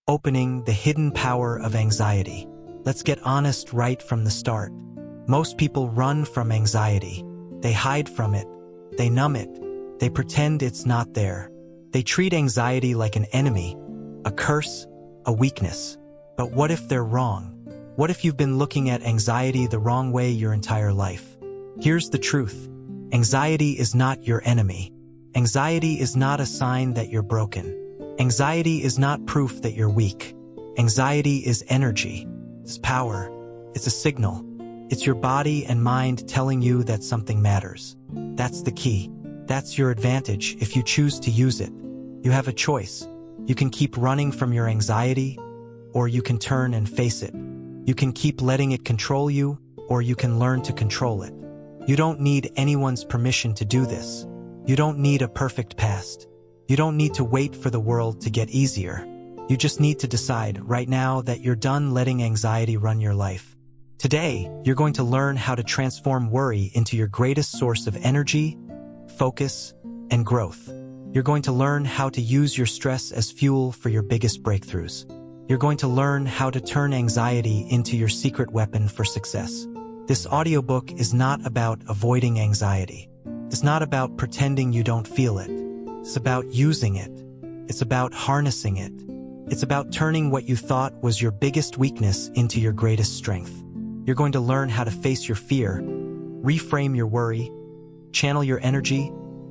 opening the hidden power of anxiety. Let's get honest right from the start. Most people run from anxiety. They hide from it. They numb it. They pretend it's not there. They treat anxiety like an enemy, a curse, a weakness. But what if they're wrong? What if you've been looking at anxiety the wrong way your entire life? Here's the truth. Anxiety is not your enemy. Anxiety is not a sign that you're broken. Anxiety is not proof that you're weak. Anxiety is energy. It's power. It's a signal. It's your body and mind telling you that something matters. That's the key. That's your advantage if you choose to use it. You have a choice. You can keep running from your anxiety, or you can turn and face it. You can keep letting it control you, or you can learn to control it. You don't need anyone's permission to do this. You don't need a perfect past. You don't need to wait for the world to get easier. You just need to decide right now that you're done letting anxiety run your life. Today, you're going to learn how to transform worry into your greatest source of energy, focus, and growth. You're going to learn how to use your stress as fuel for your biggest breakthroughs. You're going to learn how to turn anxiety into your secret weapon for success. This audiobook is not about avoiding anxiety. It's not about pretending you don't feel it. It's about using it. It's about harnessing it. It's about turning what you thought was your biggest weakness into your greatest strength. You're going to learn how to face your fear, reframe your worry, channel your energy,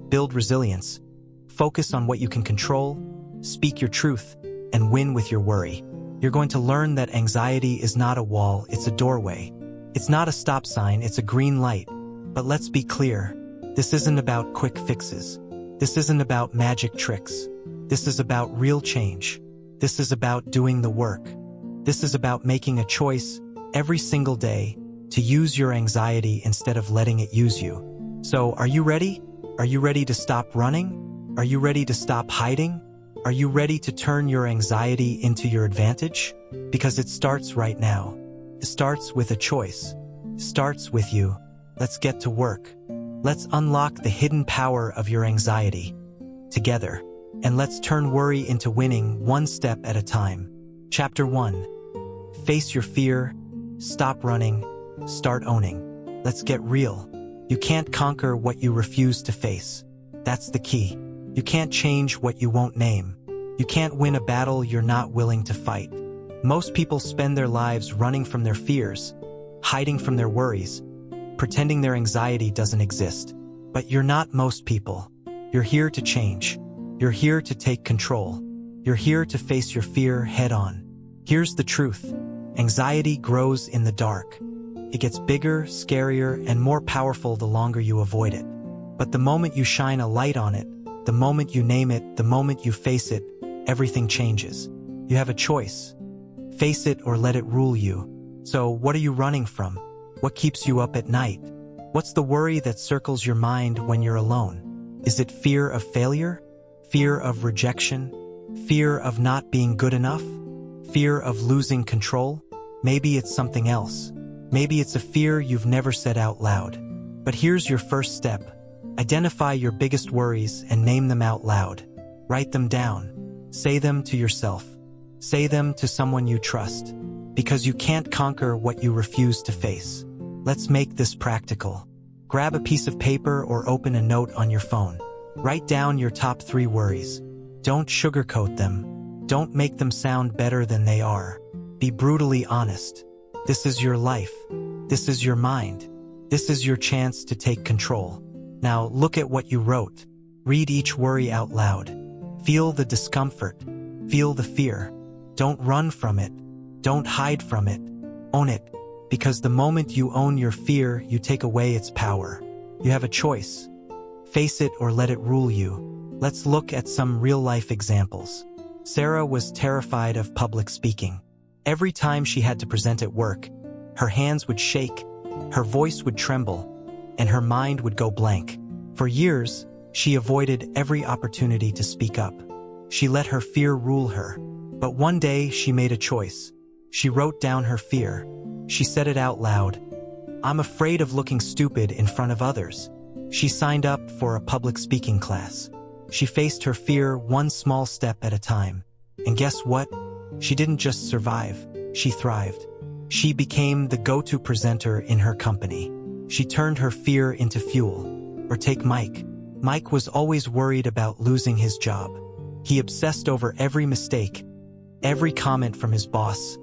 build resilience, focus on what you can control, speak your truth, and win with your worry. You're going to learn that anxiety is not a wall, it's a doorway. It's not a stop sign, it's a green light. But let's be clear, this isn't about quick fixes. This isn't about magic tricks. This is about real change. This is about doing the work. This is about making a choice every single day to use your anxiety instead of letting it use you. So, are you ready? Are you ready to stop running? Are you ready to stop hiding? Are you ready to turn your anxiety into your advantage? Because it starts right now. It starts with a choice. It starts with you. Let's get to work. Let's unlock the hidden power of your anxiety together. And let's turn worry into winning one step at a time. Chapter 1. Face your fear. Stop running. Start owning. Let's get real. You can't conquer what you refuse to face. That's the key. You can't change what you won't name. You can't win a battle you're not willing to fight. Most people spend their lives running from their fears, hiding from their worries, pretending their anxiety doesn't exist. But you're not most people. You're here to change. You're here to take control. You're here to face your fear head-on. Here's the truth. Anxiety grows in the dark. It gets bigger, scarier, and more powerful the longer you avoid it. But the moment you shine a light on it, the moment you name it, the moment you face it, everything changes. You have a choice. Face it or let it rule you. So what are you running from? What keeps you up at night? What's the worry that circles your mind when you're alone? Is it fear of failure? Fear of rejection? Fear of not being good enough? Fear of losing control? Maybe it's something else. Maybe it's a fear you've never said out loud. But here's your first step. Identify your biggest worries and name them out loud. Write them down. Say them to yourself. Say them to someone you trust. Because you can't conquer what you refuse to face. Let's make this practical. Grab a piece of paper or open a note on your phone. Write down your top 3 worries. Don't sugarcoat them. Don't make them sound better than they are. Be brutally honest. This is your life. This is your mind. This is your chance to take control. Now look at what you wrote. Read each worry out loud. Feel the discomfort. Feel the fear. Don't run from it. Don't hide from it. Own it. Because the moment you own your fear, you take away its power. You have a choice. Face it or let it rule you. Let's look at some real-life examples. Sarah was terrified of public speaking. Every time she had to present at work, her hands would shake, her voice would tremble, and her mind would go blank. For years, she avoided every opportunity to speak up. She let her fear rule her. But one day, she made a choice. She wrote down her fear. She said it out loud. I'm afraid of looking stupid in front of others. She signed up for a public speaking class. She faced her fear one small step at a time. And guess what? She didn't just survive, she thrived. She became the go-to presenter in her company. She turned her fear into fuel. Or take Mike. Mike was always worried about losing his job. He obsessed over every mistake, every comment from his boss,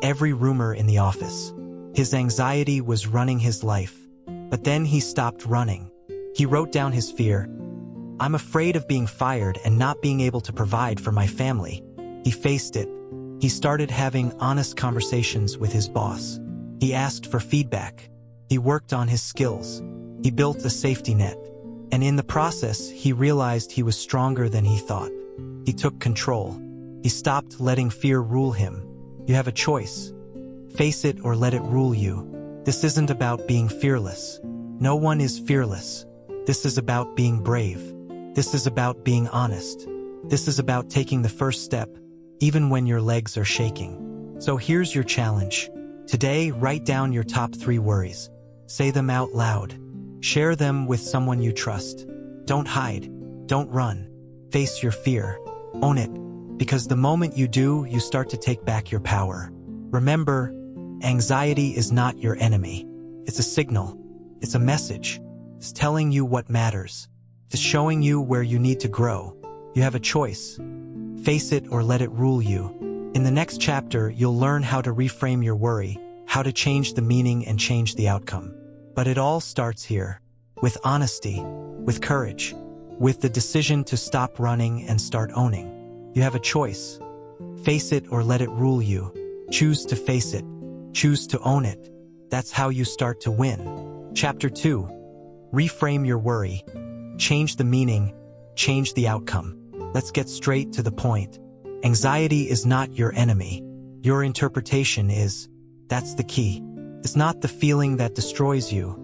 every rumor in the office. His anxiety was running his life. But then he stopped running. He wrote down his fear. I'm afraid of being fired and not being able to provide for my family. He faced it. He started having honest conversations with his boss. He asked for feedback. He worked on his skills. He built a safety net. And in the process, he realized he was stronger than he thought. He took control. He stopped letting fear rule him. You have a choice. Face it or let it rule you. This isn't about being fearless. No one is fearless. This is about being brave. This is about being honest. This is about taking the first step, even when your legs are shaking. So here's your challenge. Today, write down your top 3 worries. Say them out loud. Share them with someone you trust. Don't hide. Don't run. Face your fear. Own it. Because the moment you do, you start to take back your power. Remember, anxiety is not your enemy. It's a signal. It's a message. It's telling you what matters. It's showing you where you need to grow. You have a choice. Face it or let it rule you. In the next chapter, you'll learn how to reframe your worry, how to change the meaning and change the outcome. But it all starts here, with honesty, with courage, with the decision to stop running and start owning. You have a choice. Face it or let it rule you. Choose to face it. Choose to own it. That's how you start to win. Chapter 2. Reframe your worry. Change the meaning. Change the outcome. Let's get straight to the point. Anxiety is not your enemy. Your interpretation is. That's the key. It's not the feeling that destroys you.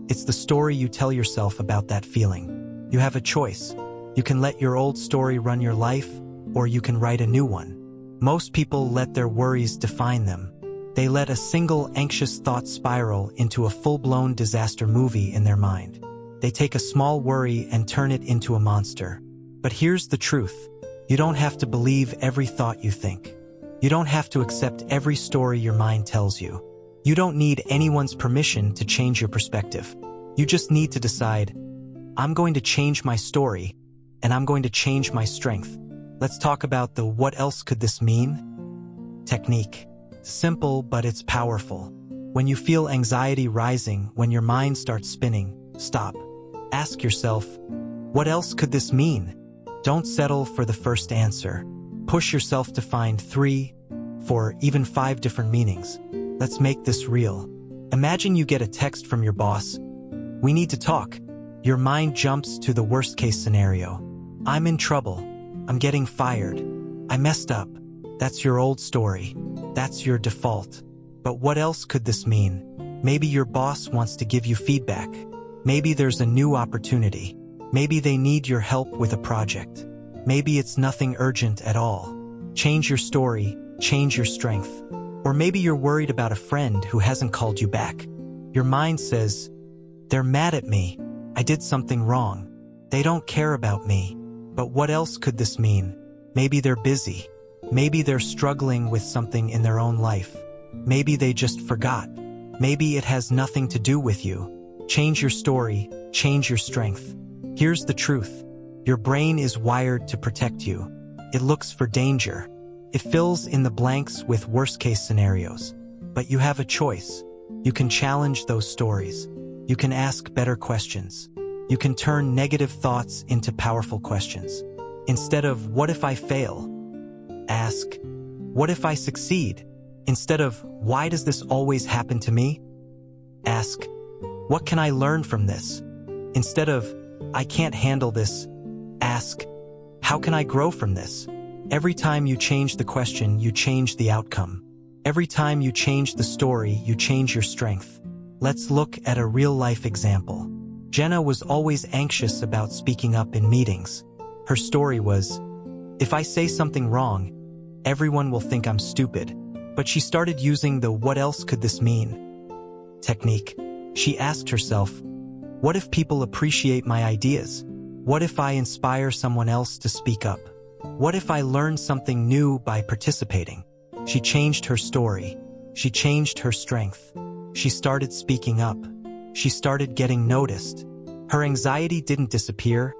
It's the story you tell yourself about that feeling. You have a choice. You can let your old story run your life, or you can write a new one. Most people let their worries define them. They let a single anxious thought spiral into a full-blown disaster movie in their mind. They take a small worry and turn it into a monster. But here's the truth. You don't have to believe every thought you think. You don't have to accept every story your mind tells you. You don't need anyone's permission to change your perspective. You just need to decide, I'm going to change my story, and I'm going to change my strength. Let's talk about the what else could this mean? Technique. Simple, but it's powerful. When you feel anxiety rising, when your mind starts spinning, stop. Ask yourself, what else could this mean? Don't settle for the first answer. Push yourself to find 3, 4, even 5 different meanings. Let's make this real. Imagine you get a text from your boss. We need to talk. Your mind jumps to the worst-case scenario. I'm in trouble. I'm getting fired. I messed up. That's your old story. That's your default. But what else could this mean? Maybe your boss wants to give you feedback. Maybe there's a new opportunity. Maybe they need your help with a project. Maybe it's nothing urgent at all. Change your story, change your strength. Or maybe you're worried about a friend who hasn't called you back. Your mind says, they're mad at me. I did something wrong. They don't care about me. But what else could this mean? Maybe they're busy. Maybe they're struggling with something in their own life. Maybe they just forgot. Maybe it has nothing to do with you. Change your story, change your strength. Here's the truth. Your brain is wired to protect you. It looks for danger. It fills in the blanks with worst-case scenarios. But you have a choice. You can challenge those stories. You can ask better questions. You can turn negative thoughts into powerful questions. Instead of, what if I fail? Ask, what if I succeed? Instead of, why does this always happen to me? Ask, what can I learn from this? Instead of, I can't handle this, ask, how can I grow from this? Every time you change the question, you change the outcome. Every time you change the story, you change your strength. Let's look at a real-life example. Jenna was always anxious about speaking up in meetings. Her story was, if I say something wrong, everyone will think I'm stupid. But she started using the what else could this mean technique. She asked herself, what if people appreciate my ideas? What if I inspire someone else to speak up? What if I learned something new by participating? She changed her story. She changed her strength. She started speaking up. She started getting noticed. Her anxiety didn't disappear,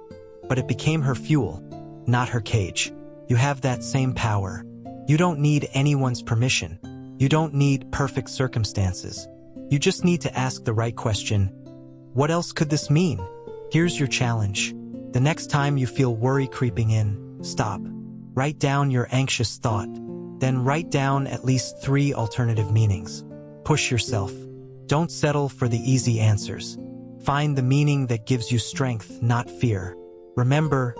but it became her fuel, not her cage. You have that same power. You don't need anyone's permission. You don't need perfect circumstances. You just need to ask the right question. What else could this mean? Here's your challenge. The next time you feel worry creeping in, stop. Write down your anxious thought. Then write down at least 3 alternative meanings. Push yourself. Don't settle for the easy answers. Find the meaning that gives you strength, not fear. Remember,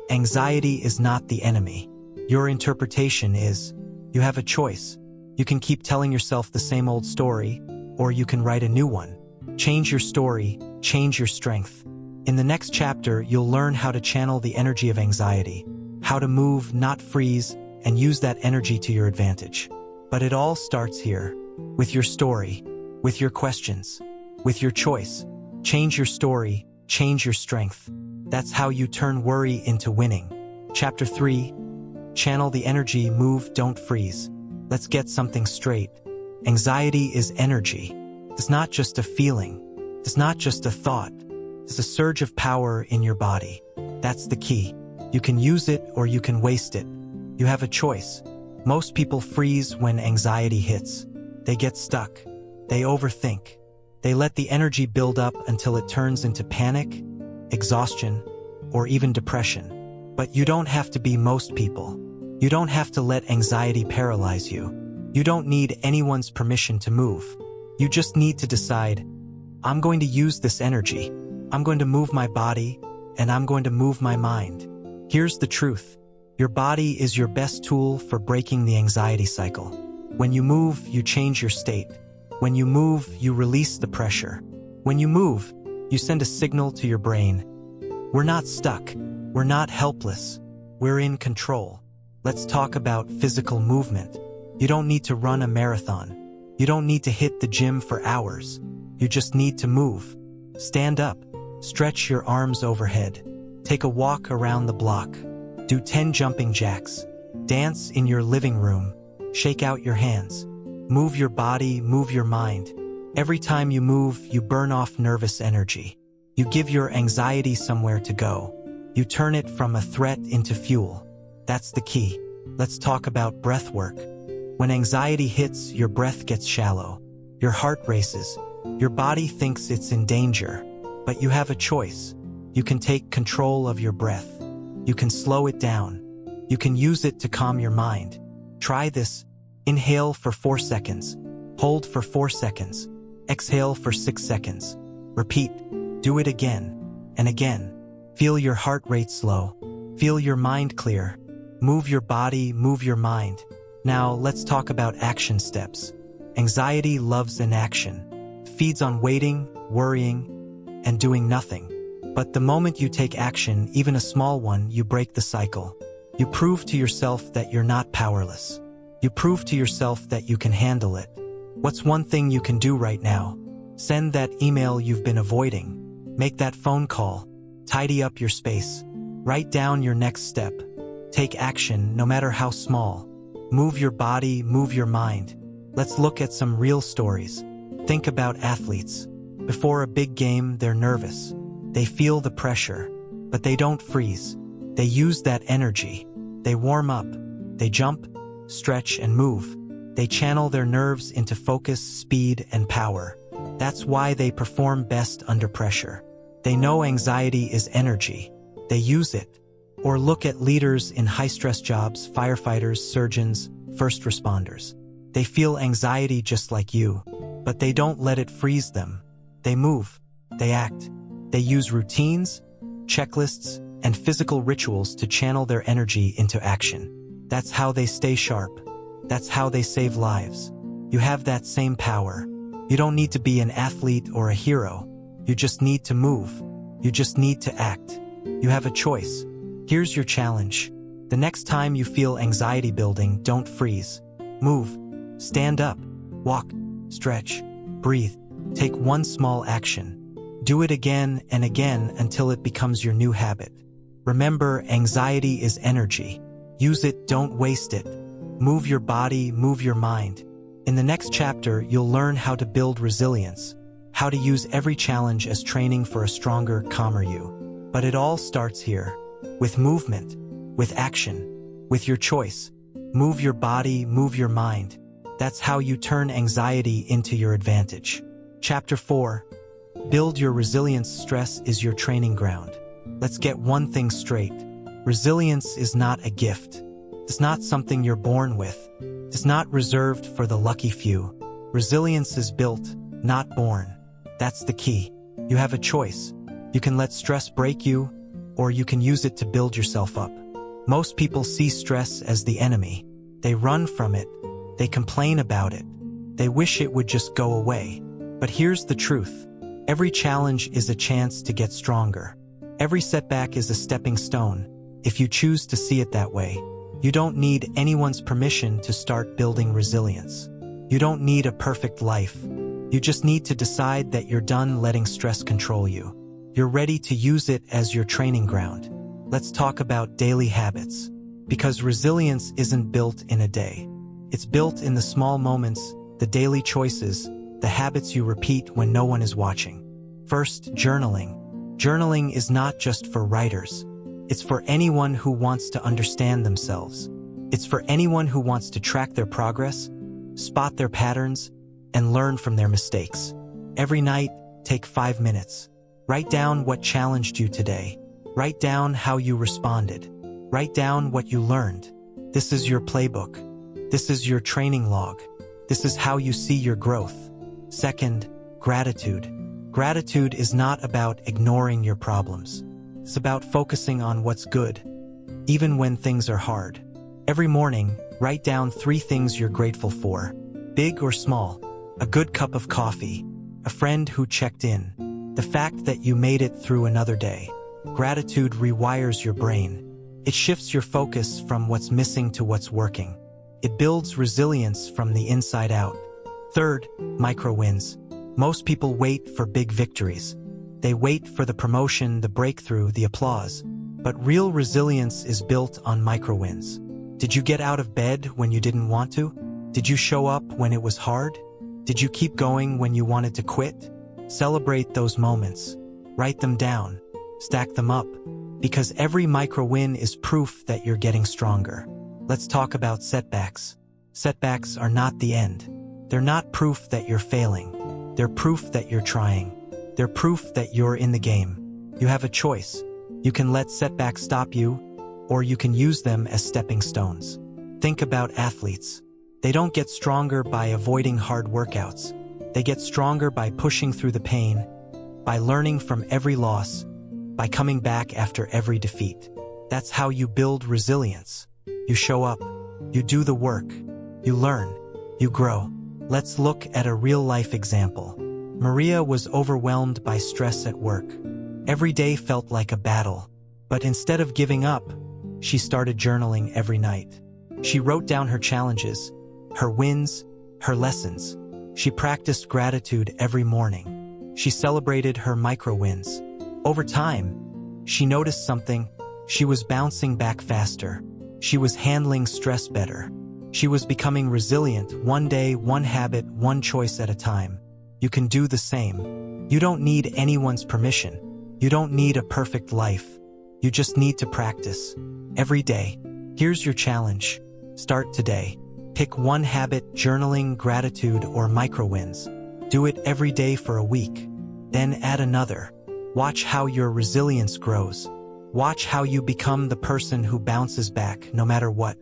anxiety is not the enemy. Your interpretation is. You have a choice. You can keep telling yourself the same old story, or you can write a new one. Change your story, change your strength. In the next chapter, you'll learn how to channel the energy of anxiety, how to move, not freeze, and use that energy to your advantage. But it all starts here, with your story, with your questions, with your choice. Change your story, change your strength. That's how you turn worry into winning. Chapter 3, channel the energy, move, don't freeze. Let's get something straight. Anxiety is energy. It's not just a feeling. It's not just a thought. It's a surge of power in your body. That's the key. You can use it or you can waste it. You have a choice. Most people freeze when anxiety hits. They get stuck. They overthink. They let the energy build up until it turns into panic, exhaustion, or even depression. But you don't have to be most people. You don't have to let anxiety paralyze you. You don't need anyone's permission to move. You just need to decide, I'm going to use this energy. I'm going to move my body, and I'm going to move my mind. Here's the truth. Your body is your best tool for breaking the anxiety cycle. When you move, you change your state. When you move, you release the pressure. When you move, you send a signal to your brain. We're not stuck. We're not helpless. We're in control. Let's talk about physical movement. You don't need to run a marathon. You don't need to hit the gym for hours. You just need to move. Stand up. Stretch your arms overhead. Take a walk around the block. Do 10 jumping jacks. Dance in your living room. Shake out your hands. Move your body, move your mind. Every time you move, you burn off nervous energy. You give your anxiety somewhere to go. You turn it from a threat into fuel. That's the key. Let's talk about breath work. When anxiety hits, your breath gets shallow. Your heart races. Your body thinks it's in danger. But you have a choice. You can take control of your breath. You can slow it down. You can use it to calm your mind. Try this. Inhale for 4 seconds. Hold for 4 seconds. Exhale for 6 seconds. Repeat. Do it again and again. Feel your heart rate slow. Feel your mind clear. Move your body, move your mind. Now let's talk about action steps. Anxiety loves inaction. It feeds on waiting, worrying, and doing nothing. But the moment you take action, even a small one, you break the cycle. You prove to yourself that you're not powerless. You prove to yourself that you can handle it. What's one thing you can do right now? Send that email you've been avoiding. Make that phone call. Tidy up your space. Write down your next step. Take action, no matter how small. Move your body, move your mind. Let's look at some real stories. Think about athletes. Before a big game, they're nervous. They feel the pressure, but they don't freeze. They use that energy. They warm up. They jump, stretch, and move. They channel their nerves into focus, speed, and power. That's why they perform best under pressure. They know anxiety is energy. They use it. Or look at leaders in high-stress jobs, firefighters, surgeons, first responders. They feel anxiety just like you, but they don't let it freeze them. They move. They act. They use routines, checklists, and physical rituals to channel their energy into action. That's how they stay sharp. That's how they save lives. You have that same power. You don't need to be an athlete or a hero. You just need to move. You just need to act. You have a choice. Here's your challenge. The next time you feel anxiety building, don't freeze. Move. Stand up. Walk. Stretch. Breathe. Take one small action. Do it again and again until it becomes your new habit. Remember, anxiety is energy. Use it, don't waste it. Move your body, move your mind. In the next chapter, you'll learn how to build resilience, how to use every challenge as training for a stronger, calmer you. But it all starts here, with movement, with action, with your choice. Move your body, move your mind. That's how you turn anxiety into your advantage. Chapter 4. Build your resilience. Stress is your training ground. Let's get one thing straight. Resilience is not a gift. It's not something you're born with. It's not reserved for the lucky few. Resilience is built, not born. That's the key. You have a choice. You can let stress break you, or you can use it to build yourself up. Most people see stress as the enemy. They run from it. They complain about it. They wish it would just go away. But here's the truth. Every challenge is a chance to get stronger. Every setback is a stepping stone, if you choose to see it that way. You don't need anyone's permission to start building resilience. You don't need a perfect life. You just need to decide that you're done letting stress control you. You're ready to use it as your training ground. Let's talk about daily habits. Because resilience isn't built in a day. It's built in the small moments, the daily choices, the habits you repeat when no one is watching. First, journaling. Journaling is not just for writers. It's for anyone who wants to understand themselves. It's for anyone who wants to track their progress, spot their patterns, and learn from their mistakes. Every night, take 5 minutes. Write down what challenged you today. Write down how you responded. Write down what you learned. This is your playbook. This is your training log. This is how you see your growth. Second, gratitude. Gratitude is not about ignoring your problems. It's about focusing on what's good, even when things are hard. Every morning, write down 3 things you're grateful for, big or small. A good cup of coffee, a friend who checked in, the fact that you made it through another day. Gratitude rewires your brain. It shifts your focus from what's missing to what's working. It builds resilience from the inside out. Third, micro wins. Most people wait for big victories. They wait for the promotion, the breakthrough, the applause. But real resilience is built on micro wins. Did you get out of bed when you didn't want to? Did you show up when it was hard? Did you keep going when you wanted to quit? Celebrate those moments. Write them down. Stack them up. Because every micro win is proof that you're getting stronger. Let's talk about setbacks. Setbacks are not the end. They're not proof that you're failing. They're proof that you're trying. They're proof that you're in the game. You have a choice. You can let setbacks stop you, or you can use them as stepping stones. Think about athletes. They don't get stronger by avoiding hard workouts. They get stronger by pushing through the pain, by learning from every loss, by coming back after every defeat. That's how you build resilience. You show up, you do the work, you learn, you grow. Let's look at a real-life example. Maria was overwhelmed by stress at work. Every day felt like a battle. But instead of giving up, she started journaling every night. She wrote down her challenges, her wins, her lessons. She practiced gratitude every morning. She celebrated her micro wins. Over time, she noticed something. She was bouncing back faster. She was handling stress better. She was becoming resilient, one day, one habit, one choice at a time. You can do the same. You don't need anyone's permission. You don't need a perfect life. You just need to practice. Every day. Here's your challenge. Start today. Pick one habit, journaling, gratitude, or micro wins. Do it every day for a week. Then add another. Watch how your resilience grows. Watch how you become the person who bounces back no matter what.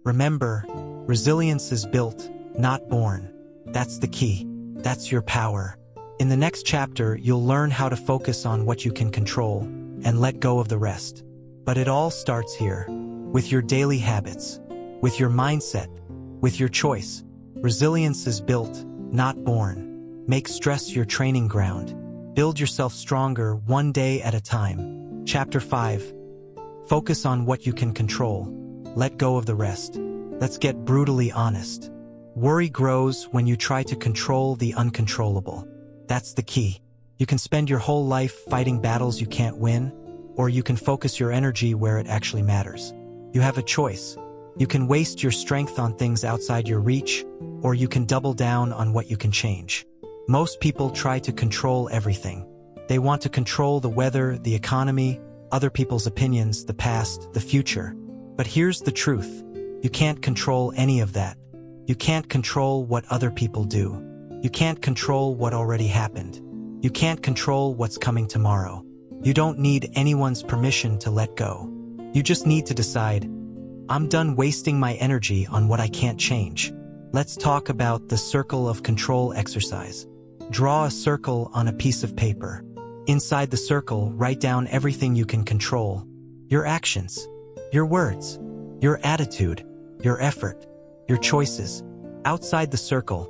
Remember, resilience is built, not born. That's the key. That's your power. In the next chapter, you'll learn how to focus on what you can control and let go of the rest. But it all starts here, with your daily habits, with your mindset, with your choice. Resilience is built, not born. Make stress your training ground. Build yourself stronger one day at a time. Chapter 5. Focus on what you can control. Let go of the rest. Let's get brutally honest. Worry grows when you try to control the uncontrollable. That's the key. You can spend your whole life fighting battles you can't win, or you can focus your energy where it actually matters. You have a choice. You can waste your strength on things outside your reach, or you can double down on what you can change. Most people try to control everything. They want to control the weather, the economy, other people's opinions, the past, the future. But here's the truth. You can't control any of that. You can't control what other people do. You can't control what already happened. You can't control what's coming tomorrow. You don't need anyone's permission to let go. You just need to decide, I'm done wasting my energy on what I can't change. Let's talk about the circle of control exercise. Draw a circle on a piece of paper. Inside the circle, write down everything you can control. Your actions, your words, your attitude, your effort, your choices. Outside the circle,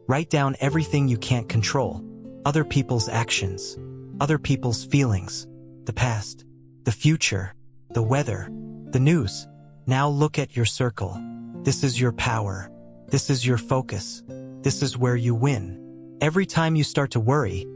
write down everything you can't control. Other people's actions, other people's feelings, the past, the future, the weather, the news. Now look at your circle. This is your power. This is your focus. This is where you win. Every time you start to worry,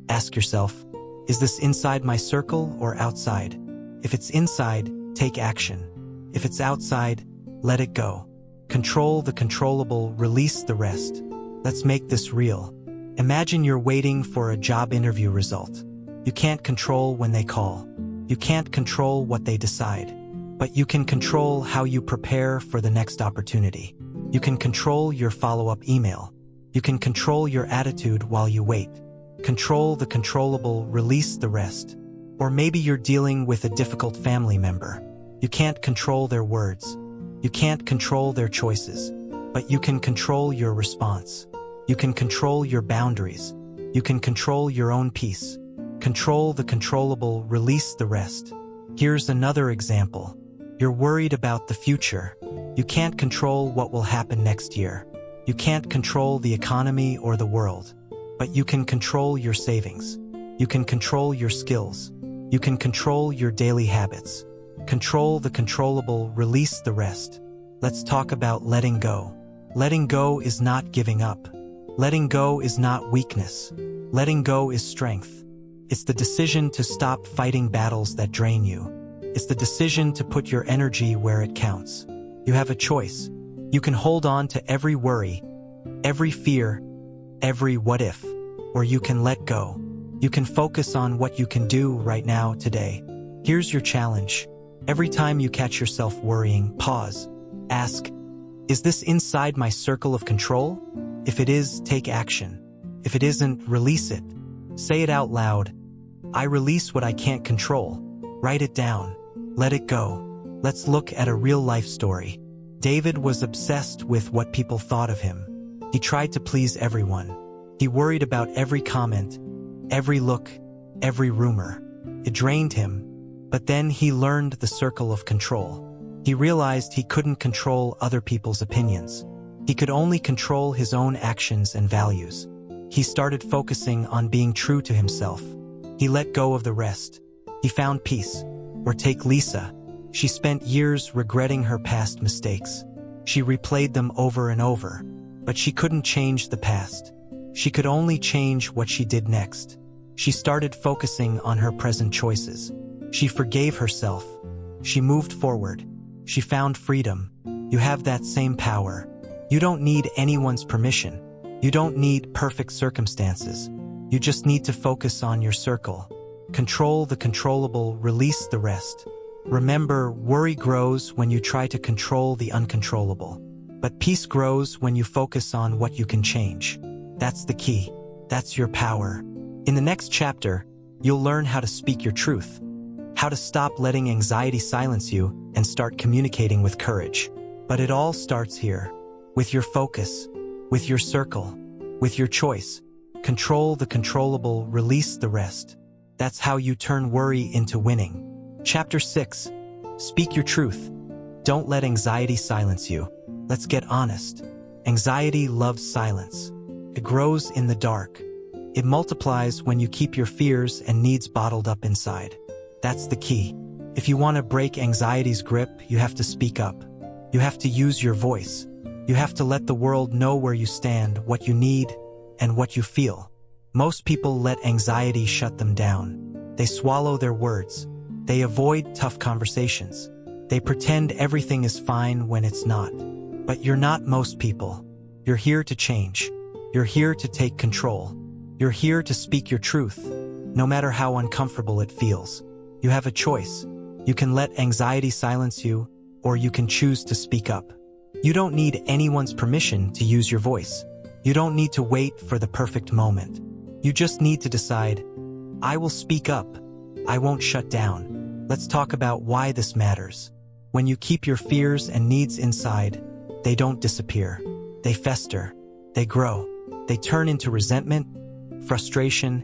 ask yourself, is this inside my circle or outside? If it's inside, take action. If it's outside, let it go. Control the controllable, release the rest. Let's make this real. Imagine you're waiting for a job interview result. You can't control when they call. You can't control what they decide. But you can control how you prepare for the next opportunity. You can control your follow-up email. You can control your attitude while you wait. Control the controllable, release the rest. Or maybe you're dealing with a difficult family member. You can't control their words. You can't control their choices. But you can control your response. You can control your boundaries. You can control your own peace. Control the controllable, release the rest. Here's another example. You're worried about the future. You can't control what will happen next year. You can't control the economy or the world. But you can control your savings. You can control your skills. You can control your daily habits. Control the controllable, release the rest. Let's talk about letting go. Letting go is not giving up. Letting go is not weakness. Letting go is strength. It's the decision to stop fighting battles that drain you. It's the decision to put your energy where it counts. You have a choice. You can hold on to every worry, every fear, every what if, or you can let go. You can focus on what you can do right now, today. Here's your challenge. Every time you catch yourself worrying, pause. Ask, is this inside my circle of control? If it is, take action. If it isn't, release it. Say it out loud. I release what I can't control. Write it down. Let it go. Let's look at a real-life story. David was obsessed with what people thought of him. He tried to please everyone. He worried about every comment, every look, every rumor. It drained him, but then he learned the circle of control. He realized he couldn't control other people's opinions. He could only control his own actions and values. He started focusing on being true to himself. He let go of the rest. He found peace. Or take Lisa. She spent years regretting her past mistakes. She replayed them over and over, but she couldn't change the past. She could only change what she did next. She started focusing on her present choices. She forgave herself. She moved forward. She found freedom. You have that same power. You don't need anyone's permission. You don't need perfect circumstances. You just need to focus on your circle. Control the controllable, release the rest. Remember, worry grows when you try to control the uncontrollable. But peace grows when you focus on what you can change. That's the key. That's your power. In the next chapter, you'll learn how to speak your truth, how to stop letting anxiety silence you and start communicating with courage. But it all starts here, with your focus, with your circle, with your choice. Control the controllable, release the rest. That's how you turn worry into winning. Chapter 6. Speak your truth. Don't let anxiety silence you. Let's get honest. Anxiety loves silence. It grows in the dark. It multiplies when you keep your fears and needs bottled up inside. That's the key. If you want to break anxiety's grip, you have to speak up. You have to use your voice. You have to let the world know where you stand, what you need, and what you feel. Most people let anxiety shut them down. They swallow their words. They avoid tough conversations. They pretend everything is fine when it's not. But you're not most people. You're here to change. You're here to take control. You're here to speak your truth, no matter how uncomfortable it feels. You have a choice. You can let anxiety silence you, or you can choose to speak up. You don't need anyone's permission to use your voice. You don't need to wait for the perfect moment. You just need to decide, I will speak up. I won't shut down. Let's talk about why this matters. When you keep your fears and needs inside, they don't disappear. They fester. They grow. They turn into resentment, frustration,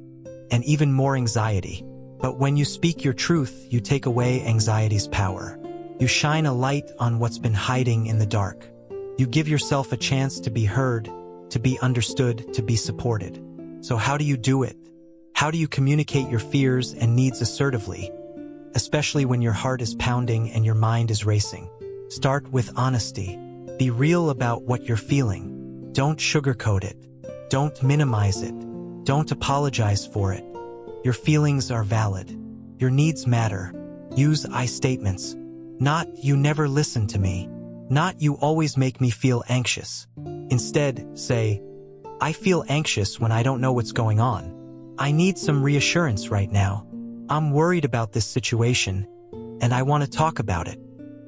and even more anxiety. But when you speak your truth, you take away anxiety's power. You shine a light on what's been hiding in the dark. You give yourself a chance to be heard, to be understood, to be supported. So how do you do it? How do you communicate your fears and needs assertively, especially when your heart is pounding and your mind is racing? Start with honesty. Be real about what you're feeling. Don't sugarcoat it. Don't minimize it. Don't apologize for it. Your feelings are valid. Your needs matter. Use I statements. Not, you never listen to me. Not, you always make me feel anxious. Instead, say, I feel anxious when I don't know what's going on. I need some reassurance right now. I'm worried about this situation, and I want to talk about it.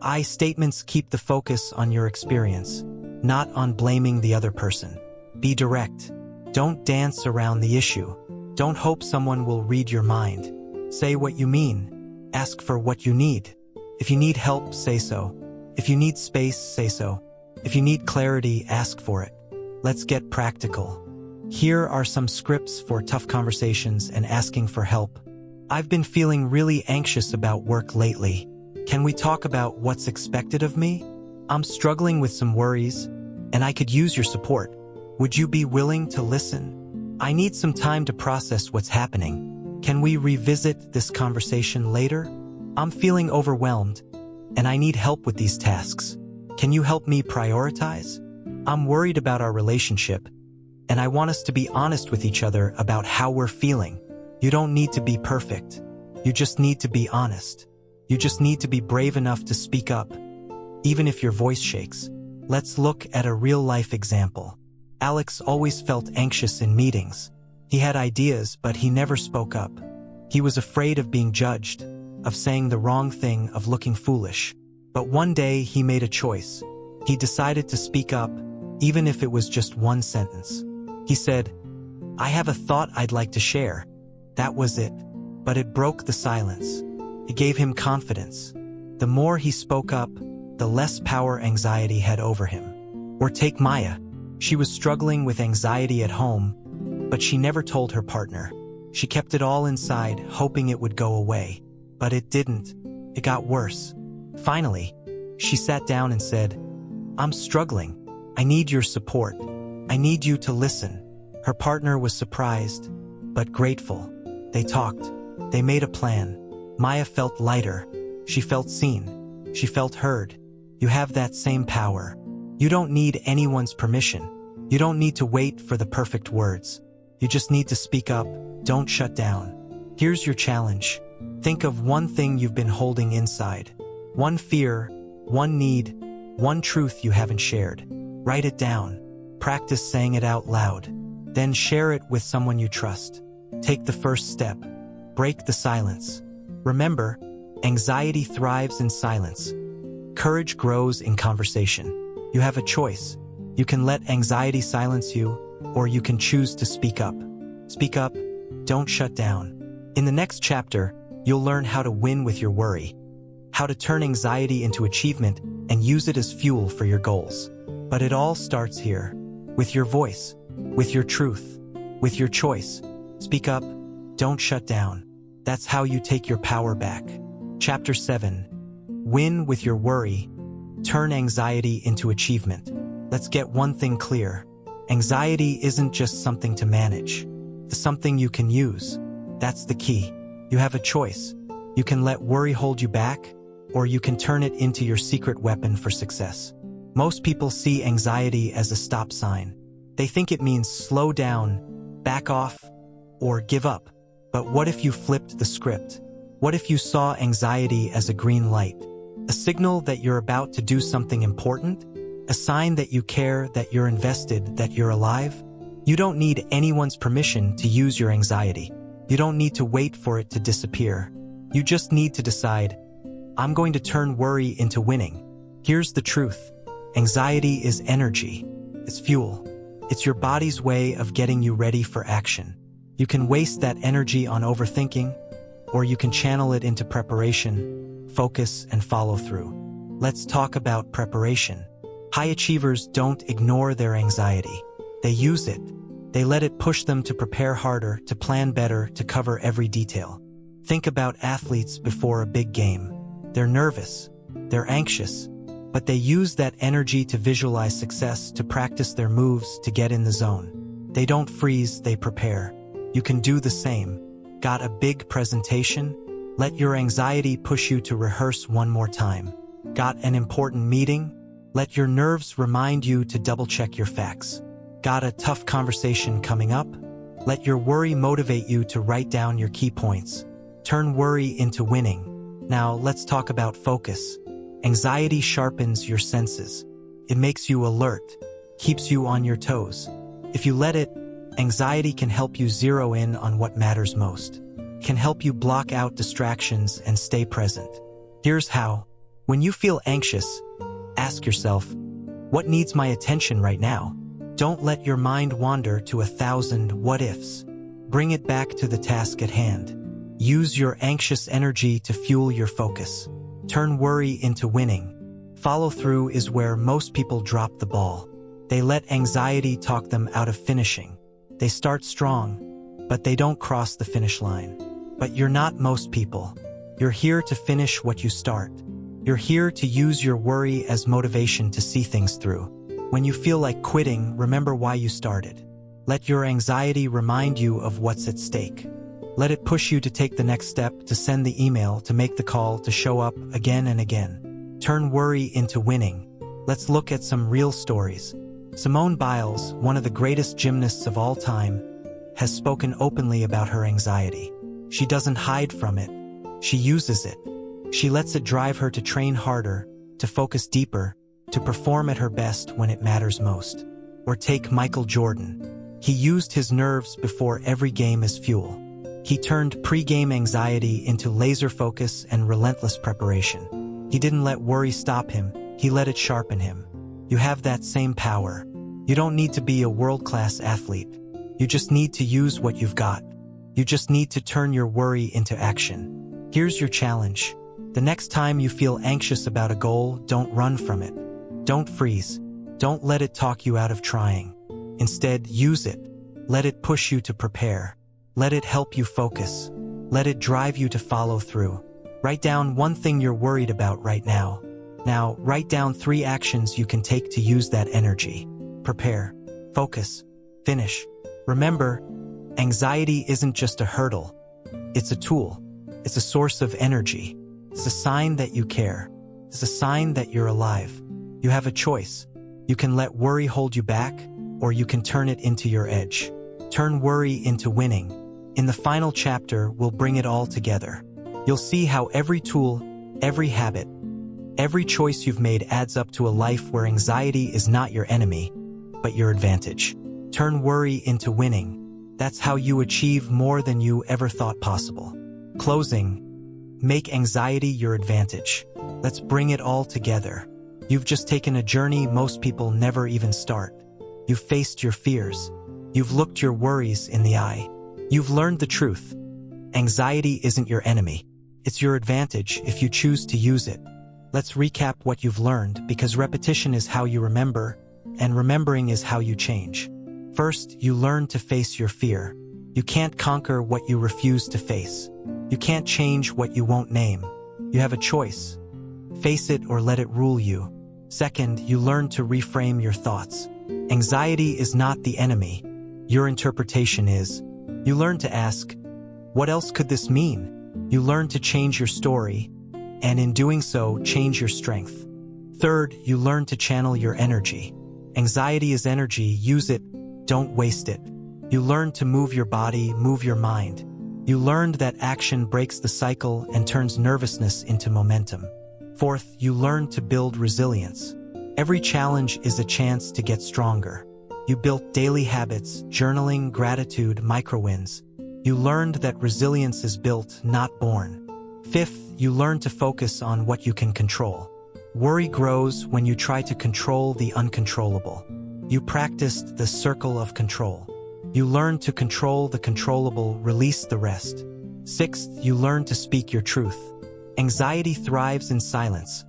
I statements keep the focus on your experience, not on blaming the other person. Be direct. Don't dance around the issue. Don't hope someone will read your mind. Say what you mean. Ask for what you need. If you need help, say so. If you need space, say so. If you need clarity, ask for it. Let's get practical. Here are some scripts for tough conversations and asking for help. I've been feeling really anxious about work lately. Can we talk about what's expected of me? I'm struggling with some worries, and I could use your support. Would you be willing to listen? I need some time to process what's happening. Can we revisit this conversation later? I'm feeling overwhelmed, and I need help with these tasks. Can you help me prioritize? I'm worried about our relationship, and I want us to be honest with each other about how we're feeling. You don't need to be perfect. You just need to be honest. You just need to be brave enough to speak up, even if your voice shakes. Let's look at a real-life example. Alex always felt anxious in meetings. He had ideas, but he never spoke up. He was afraid of being judged, of saying the wrong thing, of looking foolish. But one day he made a choice. He decided to speak up, even if it was just one sentence. He said, I have a thought I'd like to share. That was it. But it broke the silence. It gave him confidence. The more he spoke up, the less power anxiety had over him. Or take Maya. She was struggling with anxiety at home, but she never told her partner. She kept it all inside, hoping it would go away. But it didn't. It got worse. Finally, she sat down and said, I'm struggling. I need your support. I need you to listen. Her partner was surprised, but grateful. They talked. They made a plan. Maya felt lighter. She felt seen. She felt heard. You have that same power. You don't need anyone's permission. You don't need to wait for the perfect words. You just need to speak up. Don't shut down. Here's your challenge. Think of one thing you've been holding inside. One fear, one need, one truth you haven't shared. Write it down. Practice saying it out loud. Then share it with someone you trust. Take the first step. Break the silence. Remember, anxiety thrives in silence. Courage grows in conversation. You have a choice. You can let anxiety silence you, or you can choose to speak up. Speak up. Don't shut down. In the next chapter, you'll learn how to win with your worry, how to turn anxiety into achievement and use it as fuel for your goals. But it all starts here, with your voice, with your truth, with your choice. Speak up. Don't shut down. That's how you take your power back. Chapter 7. Win with your worry. Turn anxiety into achievement. Let's get one thing clear. Anxiety isn't just something to manage. It's something you can use. That's the key. You have a choice. You can let worry hold you back, or you can turn it into your secret weapon for success. Most people see anxiety as a stop sign. They think it means slow down, back off, or give up. But what if you flipped the script? What if you saw anxiety as a green light? A signal that you're about to do something important? A sign that you care, that you're invested, that you're alive? You don't need anyone's permission to use your anxiety. You don't need to wait for it to disappear. You just need to decide, I'm going to turn worry into winning. Here's the truth. Anxiety is energy. It's fuel. It's your body's way of getting you ready for action. You can waste that energy on overthinking, or you can channel it into preparation, focus, and follow through. Let's talk about preparation. High achievers don't ignore their anxiety. They use it. They let it push them to prepare harder, to plan better, to cover every detail. Think about athletes before a big game. They're nervous. They're anxious. But they use that energy to visualize success, to practice their moves, to get in the zone. They don't freeze, they prepare. You can do the same. Got a big presentation? Let your anxiety push you to rehearse one more time. Got an important meeting? Let your nerves remind you to double-check your facts. Got a tough conversation coming up? Let your worry motivate you to write down your key points. Turn worry into winning. Now, let's talk about focus. Anxiety sharpens your senses. It makes you alert, keeps you on your toes. If you let it, anxiety can help you zero in on what matters most. Can help you block out distractions and stay present. Here's how. When you feel anxious, ask yourself, what needs my attention right now? Don't let your mind wander to 1,000 what-ifs. Bring it back to the task at hand. Use your anxious energy to fuel your focus. Turn worry into winning. Follow through is where most people drop the ball. They let anxiety talk them out of finishing. They start strong, but they don't cross the finish line. But you're not most people. You're here to finish what you start. You're here to use your worry as motivation to see things through. When you feel like quitting, remember why you started. Let your anxiety remind you of what's at stake. Let it push you to take the next step, to send the email, to make the call, to show up again and again. Turn worry into winning. Let's look at some real stories. Simone Biles, one of the greatest gymnasts of all time, has spoken openly about her anxiety. She doesn't hide from it. She uses it. She lets it drive her to train harder, to focus deeper, to perform at her best when it matters most. Or take Michael Jordan. He used his nerves before every game as fuel. He turned pre-game anxiety into laser focus and relentless preparation. He didn't let worry stop him, he let it sharpen him. You have that same power. You don't need to be a world-class athlete. You just need to use what you've got. You just need to turn your worry into action. Here's your challenge. The next time you feel anxious about a goal, don't run from it. Don't freeze. Don't let it talk you out of trying. Instead, use it. Let it push you to prepare. Let it help you focus. Let it drive you to follow through. Write down one thing you're worried about right now. Now, write down 3 actions you can take to use that energy. Prepare. Focus. Finish. Remember, anxiety isn't just a hurdle. It's a tool. It's a source of energy. It's a sign that you care. It's a sign that you're alive. You have a choice. You can let worry hold you back, or you can turn it into your edge. Turn worry into winning. In the final chapter, we'll bring it all together. You'll see how every tool, every habit, every choice you've made adds up to a life where anxiety is not your enemy, but your advantage. Turn worry into winning. That's how you achieve more than you ever thought possible. Closing. Make anxiety your advantage. Let's bring it all together. You've just taken a journey most people never even start. You've faced your fears. You've looked your worries in the eye. You've learned the truth. Anxiety isn't your enemy. It's your advantage if you choose to use it. Let's recap what you've learned, because repetition is how you remember, and remembering is how you change. First, you learn to face your fear. You can't conquer what you refuse to face. You can't change what you won't name. You have a choice. Face it or let it rule you. Second, you learn to reframe your thoughts. Anxiety is not the enemy. Your interpretation is. You learn to ask, what else could this mean? You learn to change your story, and in doing so, change your strength. Third, you learn to channel your energy. Anxiety is energy, use it, don't waste it. You learn to move your body, move your mind. You learned that action breaks the cycle and turns nervousness into momentum. Fourth, you learn to build resilience. Every challenge is a chance to get stronger. You built daily habits, journaling, gratitude, micro-wins. You learned that resilience is built, not born. Fifth, you learn to focus on what you can control. Worry grows when you try to control the uncontrollable. You practiced the circle of control. You learn to control the controllable, release the rest. Sixth, you learn to speak your truth. Anxiety thrives in silence.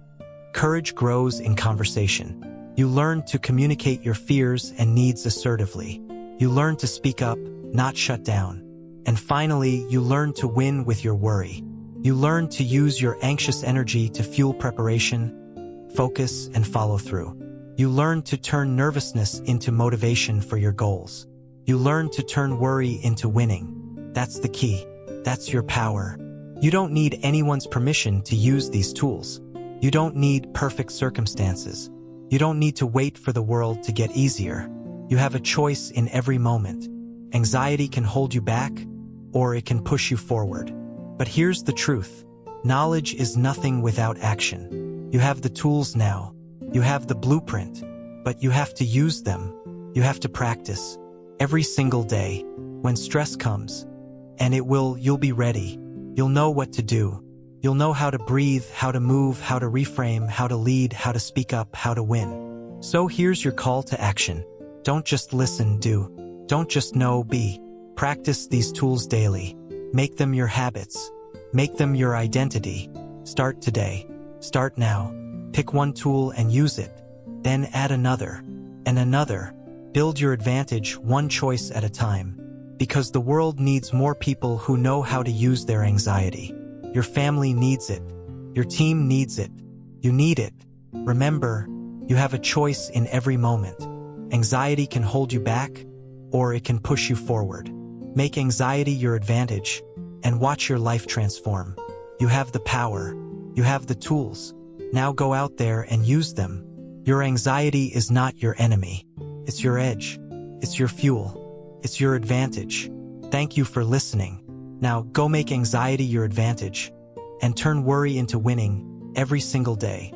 Courage grows in conversation. You learn to communicate your fears and needs assertively. You learn to speak up, not shut down. And finally, you learn to win with your worry. You learn to use your anxious energy to fuel preparation, focus, and follow through. You learn to turn nervousness into motivation for your goals. You learn to turn worry into winning. That's the key. That's your power. You don't need anyone's permission to use these tools. You don't need perfect circumstances. You don't need to wait for the world to get easier. You have a choice in every moment. Anxiety can hold you back, or it can push you forward. But here's the truth. Knowledge is nothing without action. You have the tools now. You have the blueprint, but you have to use them. You have to practice every single day. When stress comes, and you'll be ready. You'll know what to do. You'll know how to breathe, how to move, how to reframe, how to lead, how to speak up, how to win. So here's your call to action. Don't just listen, do. Don't just know, be. Practice these tools daily. Make them your habits. Make them your identity. Start today. Start now. Pick one tool and use it. Then add another and another. Build your advantage one choice at a time. Because the world needs more people who know how to use their anxiety. Your family needs it. Your team needs it. You need it. Remember, you have a choice in every moment. Anxiety can hold you back, or it can push you forward. Make anxiety your advantage, and watch your life transform. You have the power. You have the tools. Now go out there and use them. Your anxiety is not your enemy. It's your edge. It's your fuel. It's your advantage. Thank you for listening. Now go make anxiety your advantage and turn worry into winning every single day.